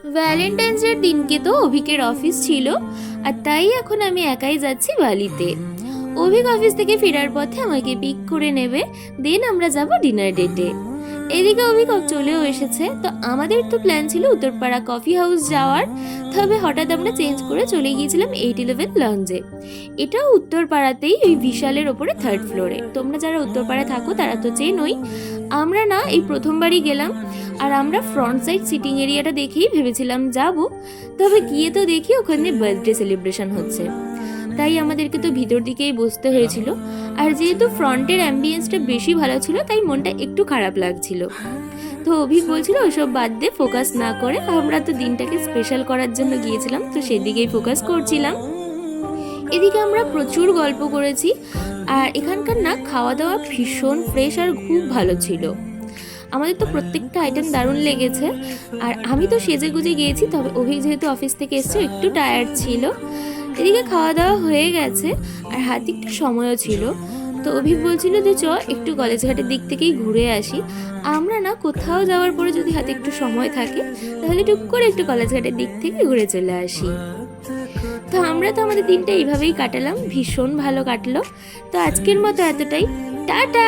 Valentine's ডের দিনকে তো অভিকের অফিস ছিল, আর তাই এখন আমি একাই যাচ্ছি বালিতে। অভিক অফিস থেকে ফেরার পথে আমাকে পিক করে নেবে, দেন আমরা যাব ডিনার ডেটে। এদিকে অভিক চলেও এসেছে। তো আমাদের তো প্ল্যান ছিল উত্তরপাড়া কফি হাউস যাওয়ার, তবে হঠাৎ আমরা চেঞ্জ করে চলে গিয়েছিলাম 811 লঞ্জে। এটাও উত্তরপাড়াতেই, ওই বিশালের ওপরে 3rd ফ্লোরে। তোমরা যারা উত্তরপাড়ায় থাকো তারা তো চেনোই। আমরা না এই প্রথমবারই গেলাম, আর আমরা ফ্রন্ট সাইড সিটিং এরিয়াটা দেখেই ভেবেছিলাম যাব, তবে গিয়ে তো দেখি ওখানে বার্থডে সেলিব্রেশন হচ্ছে, তাই আমাদেরকে তো ভিতর দিকেই বসতে হয়েছিল। আর যেহেতু ফ্রন্টের অ্যাম্বিয়েন্সটা বেশি ভালো ছিল, তাই মনটা একটু খারাপ লাগছিল। তো অভিক বলছিল ওসব বাদ দিয়ে ফোকাস না করে, আমরা তো দিনটাকে স্পেশাল করার জন্য গিয়েছিলাম, তো সেদিকেই ফোকাস করছিলাম। এদিকে আমরা প্রচুর গল্প করেছি, আর এখানকার না খাওয়া দাওয়া ভীষণ ফ্রেশ আর খুব ভালো ছিল। আমাদের তো প্রত্যেকটা আইটেম দারুণ লেগেছে। আর আমি তো সেজে গুজে গিয়েছি, তবে অভিক যেহেতু অফিস থেকে এসছে একটু টায়ার্ড ছিল। এদিকে খাওয়া দাওয়া হয়ে গেছে, আর হাতে একটু সময়ও ছিল। তো অভিক বলছিল যে চ একটু কলেজ ঘাটের দিক থেকেই ঘুরে আসি। আমরা না কোথাও যাওয়ার পরে যদি হাতে একটু সময় থাকে, তাহলে টুক করে একটু কলেজ ঘাটের দিক থেকে ঘুরে চলে আসি। তো আমরা তো আমাদের দিনটা এইভাবেই কাটালাম, ভীষণ ভালো কাটলো। তো আজকের মতো এতটাই, টাটা।